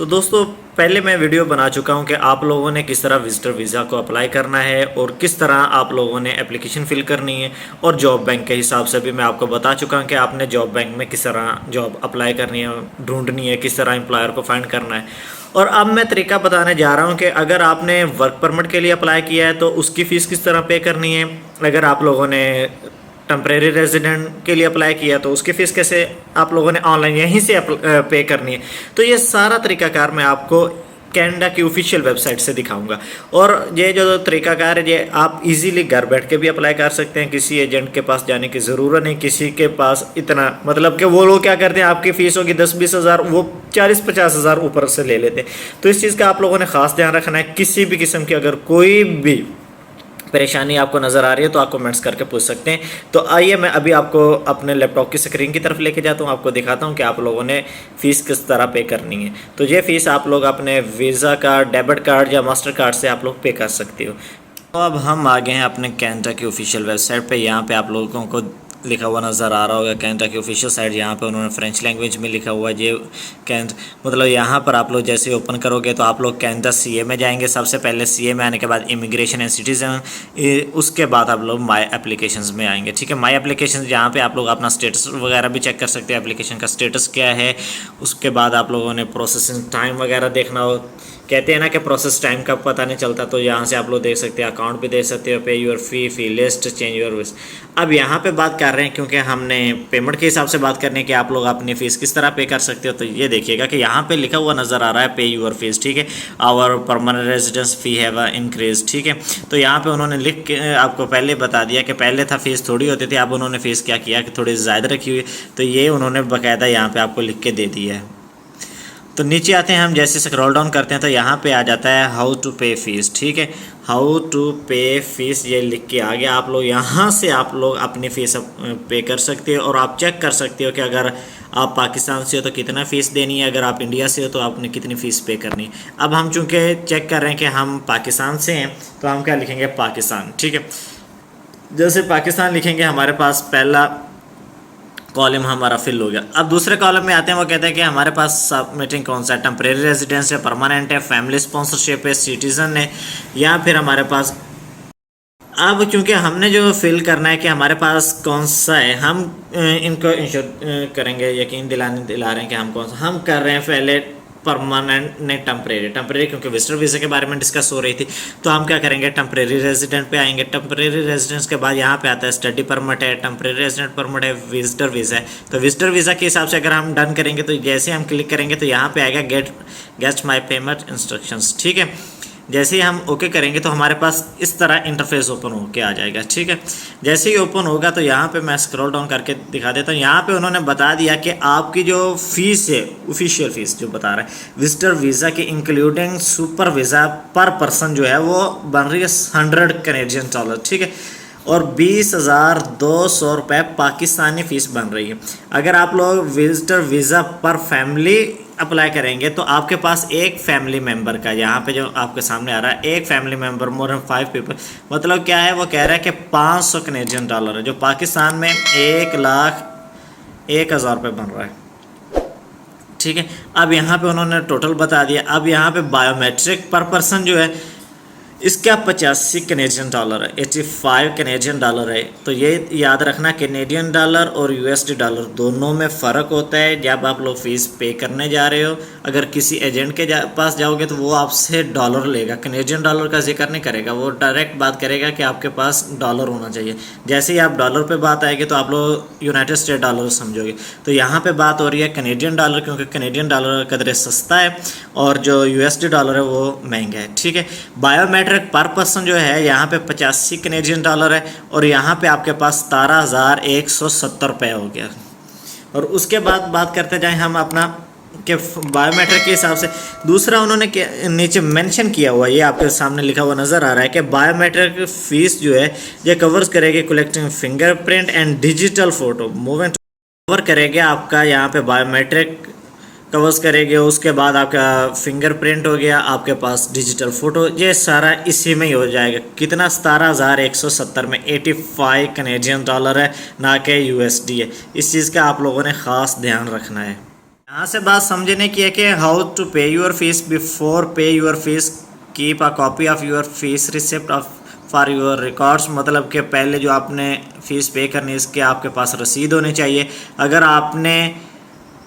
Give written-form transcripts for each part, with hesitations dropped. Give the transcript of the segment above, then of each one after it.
तो दोस्तों पहले मैं वीडियो बना चुका हूं कि आप लोगों ने किस तरह विजिटर वीज़ा को अप्लाई करना है और किस तरह आप लोगों ने एप्लीकेशन फिल करनी है। और जॉब बैंक के हिसाब से भी मैं आपको बता चुका हूं कि आपने जॉब बैंक में किस तरह जॉब अप्लाई करनी है, ढूंढनी है, किस तरह एम्प्लॉयर को फाइंड करना है। और अब मैं तरीका बताने जा रहा हूँ कि अगर आपने वर्क परमिट के लिए अप्लाई किया है तो उसकी फ़ीस किस तरह पे करनी है। अगर आप लोगों ने टेम्परेरी रेजिडेंट के लिए अप्लाई किया तो उसकी फ़ीस कैसे आप लोगों ने ऑनलाइन यहीं से पे करनी है। तो ये सारा तरीकाकार मैं आपको कनाडा की ऑफिशियल वेबसाइट से दिखाऊंगा। और ये जो तरीकाकार है ये आप इजीली घर बैठ के भी अप्लाई कर सकते हैं, किसी एजेंट के पास जाने की ज़रूरत नहीं। किसी के पास इतना मतलब कि वो लोग क्या करते हैं, आपकी फ़ीस होगी 10-20 हज़ार, वो 40-50 हज़ार ऊपर से ले लेते हैं। तो इस चीज़ का आप लोगों ने ख़ास ध्यान रखना है। किसी भी किस्म की अगर कोई भी परेशानी आपको नज़र आ रही है तो आप कमेंट्स करके पूछ सकते हैं। तो आइए मैं अभी आपको अपने लैपटॉप की स्क्रीन की तरफ लेके जाता हूँ, आपको दिखाता हूँ कि आप लोगों ने फ़ीस किस तरह पे करनी है। तो ये फ़ीस आप लोग अपने वीज़ा कार्ड, डेबिट कार्ड या मास्टर कार्ड से आप लोग पे कर सकते हो। तो अब हम आ गए हैं अपने कनाडा की ऑफिशियल वेबसाइट पे। यहाँ पे आप लोगों को लिखा हुआ नज़र आ रहा होगा कनाडा की ऑफिशियल साइट। यहाँ पे उन्होंने फ्रेंच लैंग्वेज में लिखा हुआ है। ये कैन मतलब यहाँ पर आप लोग जैसे ओपन करोगे तो आप लोग कनाडा सीए में जाएंगे। सबसे पहले सीए में आने के बाद इमिग्रेशन एंड सिटीजन, उसके बाद आप लोग माई एप्लीकेशंस में आएंगे। ठीक है, माई एप्लीकेशन यहाँ पे आप लोग अपना स्टेटस वगैरह भी चेक कर सकते हैं, एप्लीकेशन का स्टेटस क्या है। उसके बाद आप लोगों ने प्रोसेसिंग टाइम वगैरह देखना हो। कहते हैं ना कि प्रोसेस टाइम का पता नहीं चलता, तो यहाँ से आप लोग देख सकते हैं, अकाउंट भी देख सकते हो, pay your fee list, change your visa. अब यहाँ पे बात कर रहे हैं क्योंकि हमने पेमेंट के हिसाब से बात करने की, आप लोग अपनी फ़ीस किस तरह पे कर सकते हो। तो ये देखिएगा कि यहाँ पे लिखा हुआ नज़र आ रहा है पे यूर फीस। ठीक है, our permanent residence fee have increase. ठीक है, तो यहाँ पे उन्होंने लिख के आपको पहले बता दिया कि पहले था फ़ीस थोड़ी होती थी, अब उन्होंने फ़ीस क्या किया कि थोड़ी ज़्यादा रखी हुई। तो ये उन्होंने बाकायदा यहाँ पर आपको लिख के दे दिया है। तो नीचे आते हैं हम, जैसे स्क्रॉल डाउन करते हैं तो यहाँ पे आ जाता है हाउ टू पे फीस। ठीक है, हाउ टू पे फीस ये लिख के आ गया। आप लोग यहाँ से आप लोग अपनी फ़ीस पे कर सकते हो और आप चेक कर सकते हो कि अगर आप पाकिस्तान से हो तो कितना फ़ीस देनी है, अगर आप इंडिया से हो तो आपने कितनी फ़ीस पे करनी है। अब हम चूँकि चेक कर रहे हैं कि हम पाकिस्तान से हैं तो हम क्या लिखेंगे, पाकिस्तान। ठीक है, जैसे पाकिस्तान लिखेंगे हमारे पास पहला कॉलम हमारा फिल हो गया। अब दूसरे कॉलम में आते हैं, वो कहते हैं कि हमारे पास सबमिटिंग कौन सा है, टेम्परेरी रेजिडेंस है, परमानेंट है, फैमिली स्पॉन्सरशिप है, सिटीज़न है, या फिर हमारे पास। अब क्योंकि हमने जो फिल करना है कि हमारे पास कौन सा है, हम इनको इंश्योर करेंगे, यकीन दिला रहे हैं कि हम कौन सा हम कर रहे हैं। पहले परमानेंट ने टेम्परेरी क्योंकि विजिटर वीज़ा के बारे में डिस्कस हो रही थी, तो हम क्या करेंगे, टेम्परेरी रेजिडेंट पे आएंगे। टेम्परेरी रेजिडेंस के बाद यहाँ पे आता है स्टडी परमिट है, टेम्परेरी रेजिडेंट परमिट है, विजिटर वीज़ा है। तो विजिटर वीज़ा के हिसाब से अगर हम डन करेंगे तो जैसे हम क्लिक करेंगे तो यहाँ पे आएगा गेट माई पेमेंट इंस्ट्रक्शंस। ठीक है, जैसे ही हम ओके करेंगे तो हमारे पास इस तरह इंटरफेस ओपन होके आ जाएगा। ठीक है, जैसे ही ओपन होगा तो यहाँ पे मैं स्क्रॉल डाउन करके दिखा देता हूँ। यहाँ पे उन्होंने बता दिया कि आपकी जो फ़ीस है, ऑफिशियल फ़ीस जो बता रहा है विजिटर वीज़ा की इंक्लूडिंग सुपर वीज़ा पर पर्सन जो है वो बन रही है 100 कैनेडियन डॉलर। ठीक है, और 20,200 रुपये पाकिस्तानी फ़ीस बन रही है। अगर आप लोग विजिटर वीज़ा पर फैमिली अप्लाई करेंगे तो आपके पास एक फैमिली मेंबर का, यहाँ पे जो आपके सामने आ रहा है, एक family member more than 5 people, मतलब क्या है, वो कह रहा है कि 500 कैनेडियन डॉलर है, जो पाकिस्तान में 1,01,000 रुपये बन रहा है। ठीक है, अब यहाँ पे उन्होंने टोटल बता दिया। अब यहाँ पे बायोमेट्रिक पर पर्सन जो है इसका 85 कैनेडियन डॉलर है, 85 कैनेडियन डॉलर है। तो ये याद रखना, कैनेडियन डॉलर और यूएसडी डॉलर दोनों में फ़र्क होता है जब आप लोग फ़ीस पे करने जा रहे हो। अगर किसी एजेंट के पास जाओगे तो वो आपसे डॉलर लेगा, कैनेडियन डॉलर का जिक्र नहीं करेगा, वो डायरेक्ट बात करेगा कि आपके पास डॉलर होना चाहिए। जैसे ही आप डॉलर पे बात आएगी तो आप लोग यूनाइटेड स्टेट डॉलर समझोगे। तो यहाँ पे बात हो रही है कैनेडियन डॉलर, क्योंकि कैनेडियन डॉलर कदरे सस्ता है और जो यूएसडी डॉलर है वो महंगा है। ठीक है, बायोमेट्रिक पर पर्सन जो है यहाँ पे 85 कैनेडियन डॉलर है और यहाँ पे आपके पास 17,170 रुपये हो गया। और उसके बाद बात करते जाएं हम अपना कि बायोमेट्रिक के हिसाब से दूसरा उन्होंने नीचे मेंशन किया हुआ, ये आपके सामने लिखा हुआ नज़र आ रहा है कि बायोमेट्रिक फ़ीस जो है ये कवर्स करेगी collecting fingerprint and digital photo movement, cover करेंगे आपका यहाँ पे बायोमेट्रिक कवर्स करेंगे। उसके बाद आपका फिंगरप्रिंट हो गया, आपके पास डिजिटल फ़ोटो, ये सारा इसी में ही हो जाएगा। कितना, 17,170 में 85 कैनेडियन डॉलर है, ना कि यूएसडी है। इस चीज़ का आप लोगों ने ख़ास ध्यान रखना है। यहाँ से बात समझने की है कि हाउ टू पे योर फीस बिफोर पे your fees keep a copy of your fees receipt of for your records. मतलब कि पहले जो आपने फ़ीस पे करनी है इसके आपके पास रसीद होनी चाहिए। अगर आपने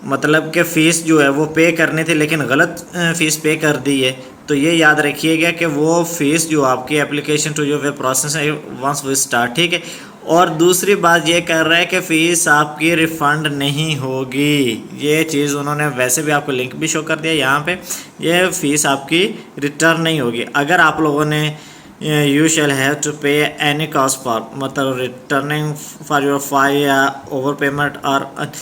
मतलब कि फ़ीस जो है वो पे करनी थी लेकिन गलत फ़ीस पे कर दी है तो ये याद रखिएगा कि वो फ़ीस जो आपकी एप्लीकेशन टू जो वे प्रोसेस है वंस वी स्टार्ट, ठीक है। और दूसरी बात ये कर रहा है कि फ़ीस आपकी रिफ़ंड नहीं होगी। ये चीज़ उन्होंने वैसे भी आपको लिंक भी शो कर दिया यहाँ पे, ये फ़ीस आपकी रिटर्न नहीं होगी। अगर आप लोगों ने यू शैल हैव टू पे एनी कॉस्ट फॉर मतलब रिटर्निंग फॉर योर फाइल या ओवर पेमेंट और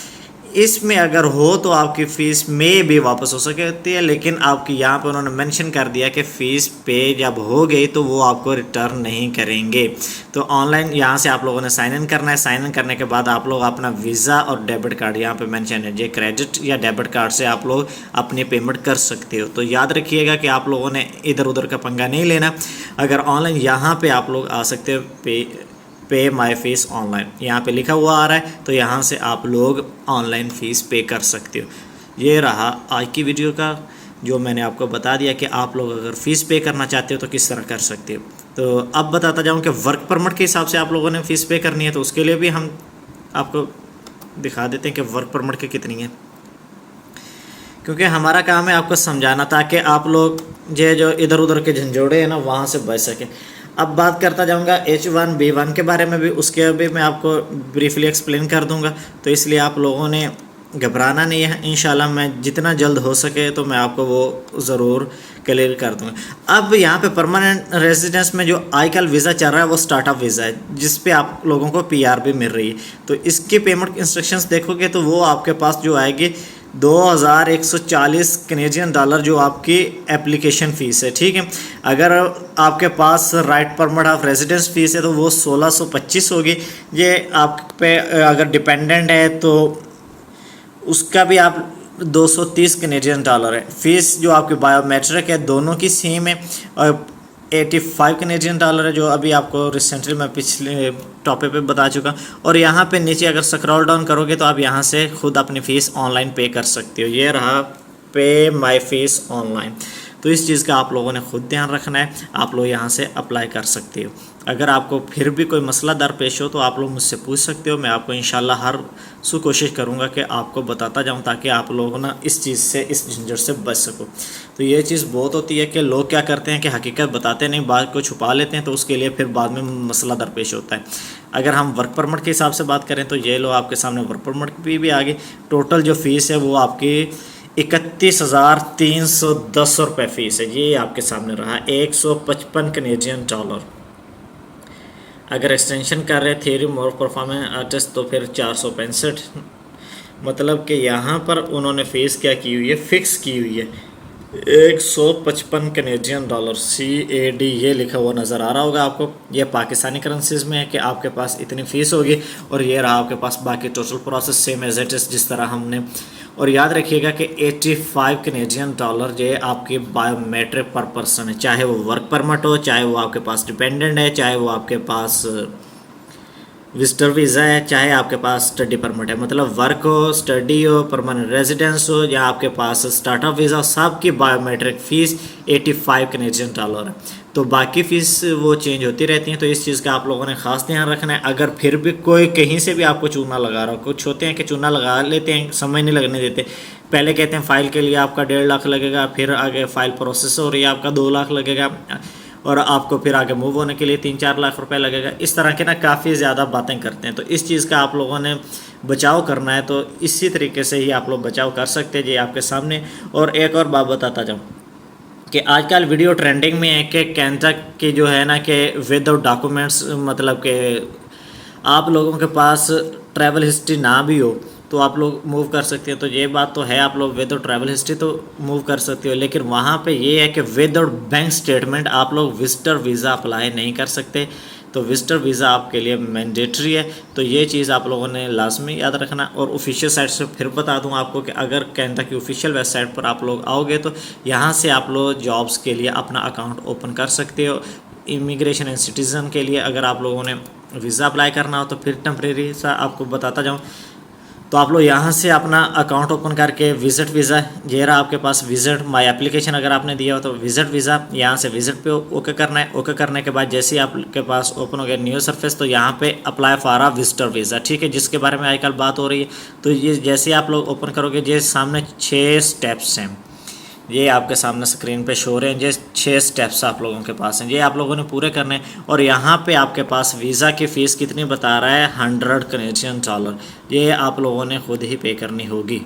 इसमें अगर हो तो आपकी फ़ीस में भी वापस हो सकती है, लेकिन आपकी यहाँ पे उन्होंने मेंशन कर दिया कि फ़ीस पे जब हो गई तो वो आपको रिटर्न नहीं करेंगे। तो ऑनलाइन यहाँ से आप लोगों ने साइन इन करना है। साइन इन करने के बाद आप लोग अपना वीज़ा और डेबिट कार्ड यहाँ पे मेंशन है, ये क्रेडिट या डेबिट कार्ड से आप लोग अपनी पेमेंट कर सकते हो। तो याद रखिएगा कि आप लोगों ने इधर उधर का पंगा नहीं लेना। अगर ऑनलाइन यहाँ पर आप लोग आ सकते हो पे माई फ़ीस ऑनलाइन, यहाँ पे लिखा हुआ आ रहा है, तो यहाँ से आप लोग ऑनलाइन फ़ीस पे कर सकते हो। ये रहा आज की वीडियो का जो मैंने आपको बता दिया कि आप लोग अगर फ़ीस पे करना चाहते हो तो किस तरह कर सकते हो। तो अब बताता जाऊँ कि वर्क परमिट के हिसाब से आप लोगों ने फ़ीस पे करनी है, तो उसके लिए भी हम आपको दिखा देते हैं कि वर्क परमिट की कितनी है, क्योंकि हमारा काम है आपको समझाना ताकि आप लोग ये जो इधर उधर के झंझोड़े हैं ना वहाँ से बच सकें। अब बात करता जाऊँगा H1B1 के बारे में भी, उसके भी मैं आपको ब्रीफली एक्सप्लेन कर दूँगा। तो इसलिए आप लोगों ने घबराना नहीं है, इंशाल्लाह मैं जितना जल्द हो सके तो मैं आपको वो ज़रूर क्लियर कर दूँगा। अब यहाँ पे परमानेंट रेजिडेंस में जो आजकल वीज़ा चल रहा है वो स्टार्टअप वीज़ा है, जिस पे आप लोगों को PR भी मिल रही है। तो इसकी पेमेंट इंस्ट्रक्शंस देखोगे तो वो आपके पास जो आएगी 2140 कैनेडियन डॉलर जो आपकी एप्लीकेशन फ़ीस है, ठीक है। अगर आपके पास right permit of residence fees है तो वो 1625 होगी। ये आप पे अगर डिपेंडेंट है तो उसका भी आप 230 कैनेडियन डॉलर है। फ़ीस जो आपकी बायोमेट्रिक है दोनों की सेम है और 85 कैनेडियन डॉलर है, जो अभी आपको रिसेंटली मैं पिछले टॉपिक पे बता चुका। और यहाँ पे नीचे अगर स्क्रॉल डाउन करोगे तो आप यहाँ से खुद अपनी फ़ीस ऑनलाइन पे कर सकते हो। ये रहा पे माई फ़ीस ऑनलाइन। तो इस चीज़ का आप लोगों ने खुद ध्यान रखना है, आप लोग यहाँ से अप्लाई कर सकते हो। अगर आपको फिर भी कोई मसला दरपेश हो तो आप लोग मुझसे पूछ सकते हो, मैं आपको इंशाल्लाह हर कोशिश करूँगा कि आपको बताता जाऊँ ताकि आप लोग ना इस चीज़ से, इस झंझट से बच सको। तो ये चीज़ बहुत होती है कि लोग क्या करते हैं कि हकीकत बताते नहीं, बात को छुपा लेते हैं, तो उसके लिए फिर बाद में मसला दरपेश होता है। अगर हम वर्क परमिट के हिसाब से बात करें तो ये लो आपके सामने वर्क परमिट भी आ गई। टोटल जो फ़ीस है वो आपकी 31,310 रुपये फ़ीस है। ये आपके सामने रहा 155 कैनेडियन डॉलर। अगर एक्सटेंशन कर रहे थ्योरी मोर परफॉर्मेंस आर्टिस्ट तो फिर 465। मतलब कि यहाँ पर उन्होंने फ़ीस क्या की हुई है, फ़िक्स की हुई है 155 कैनेडियन डॉलर CAD ये लिखा हुआ नज़र आ रहा होगा आपको। ये पाकिस्तानी करेंसीज में है कि आपके पास इतनी फ़ीस होगी और ये रहा आपके पास बाकी total process same as it is जिस तरह हमने। और याद रखिएगा कि 85 कैनेडियन डॉलर ये आपकी बायोमेट्रिक पर पर्सन है, चाहे वो वर्क परमिट हो, चाहे वो आपके पास डिपेंडेंट है, चाहे वो आपके पास विजिटर वीज़ा है, चाहे आपके पास स्टडी परमिट है। मतलब वर्क हो, स्टडी हो, परमानेंट रेजिडेंस हो या आपके पास स्टार्टअप वीज़ा हो, सबकी बायोमेट्रिक फ़ीस 85 कैनेडियन डॉलर है। तो बाकी फ़ीस वो चेंज होती रहती हैं, तो इस चीज़ का आप लोगों ने ख़ास ध्यान रखना है। अगर फिर भी कोई कहीं से भी आपको चूना लगा रहा हो, कुछ होते हैं कि चूना लगा लेते हैं, समय नहीं लगने देते। पहले कहते हैं फ़ाइल के लिए आपका 1.5 लाख लगेगा, फिर आगे फ़ाइल प्रोसेस हो रही है आपका 2 लाख लगेगा और आपको फिर आगे मूव होने के लिए 3-4 लाख रुपए लगेगा। इस तरह के ना काफ़ी ज़्यादा बातें करते हैं, तो इस चीज़ का आप लोगों ने बचाव करना है। तो इसी तरीके से ही आप लोग बचाव कर सकते हैं जी आपके सामने। और एक और बात बताता जाऊँ कि आजकल वीडियो ट्रेंडिंग में है कि कैनेडा की जो है ना कि विदाउट डॉक्यूमेंट्स, मतलब कि आप लोगों के पास ट्रैवल हिस्ट्री ना भी हो तो आप लोग मूव कर सकते हो। तो ये बात तो है, आप लोग विदाउट ट्रैवल हिस्ट्री तो मूव कर सकते हो, लेकिन वहाँ पे ये है कि विदाउट बैंक स्टेटमेंट आप लोग विजिटर वीज़ा अप्लाई नहीं कर सकते। तो विजिटर वीज़ा आपके लिए मैंडेटरी है। तो ये चीज़ आप लोगों ने लाजमी याद रखना। और ऑफिशियल साइट से फिर बता दूं आपको कि अगर कैनेडा की ऑफिशियल वेबसाइट पर आप लोग आओगे तो यहाँ से आप लोग जॉब्स के लिए अपना अकाउंट ओपन कर सकते हो। इमिग्रेशन एंड सिटीज़न के लिए अगर आप लोगों ने वीज़ा अप्लाई करना हो तो फिर टेम्प्रेरी सा आपको बताता जाऊँ तो आप लोग यहाँ से अपना अकाउंट ओपन करके विजिट वीज़ा, ये रहा आपके पास विजिट माई एप्लीकेशन अगर आपने दिया हो तो विजिट वीज़ा, यहाँ से विजिट पे ओके करना है। ओके करने के बाद जैसे ही आपके पास ओपन हो गया न्यू सरफेस, तो यहाँ पे apply for a visitor visa, ठीक है, जिसके बारे में आजकल बात हो रही है। तो ये जैसे ही आप लोग ओपन करोगे, ये सामने 6 स्टेप्स हैं, ये आपके सामने स्क्रीन पे शो हो रहे हैं। ये 6 स्टेप्स आप लोगों के पास हैं, ये आप लोगों ने पूरे करने हैं। और यहाँ पे आपके पास वीज़ा की फ़ीस कितनी बता रहा है, $100 कैनेडियन। ये आप लोगों ने खुद ही पे करनी होगी।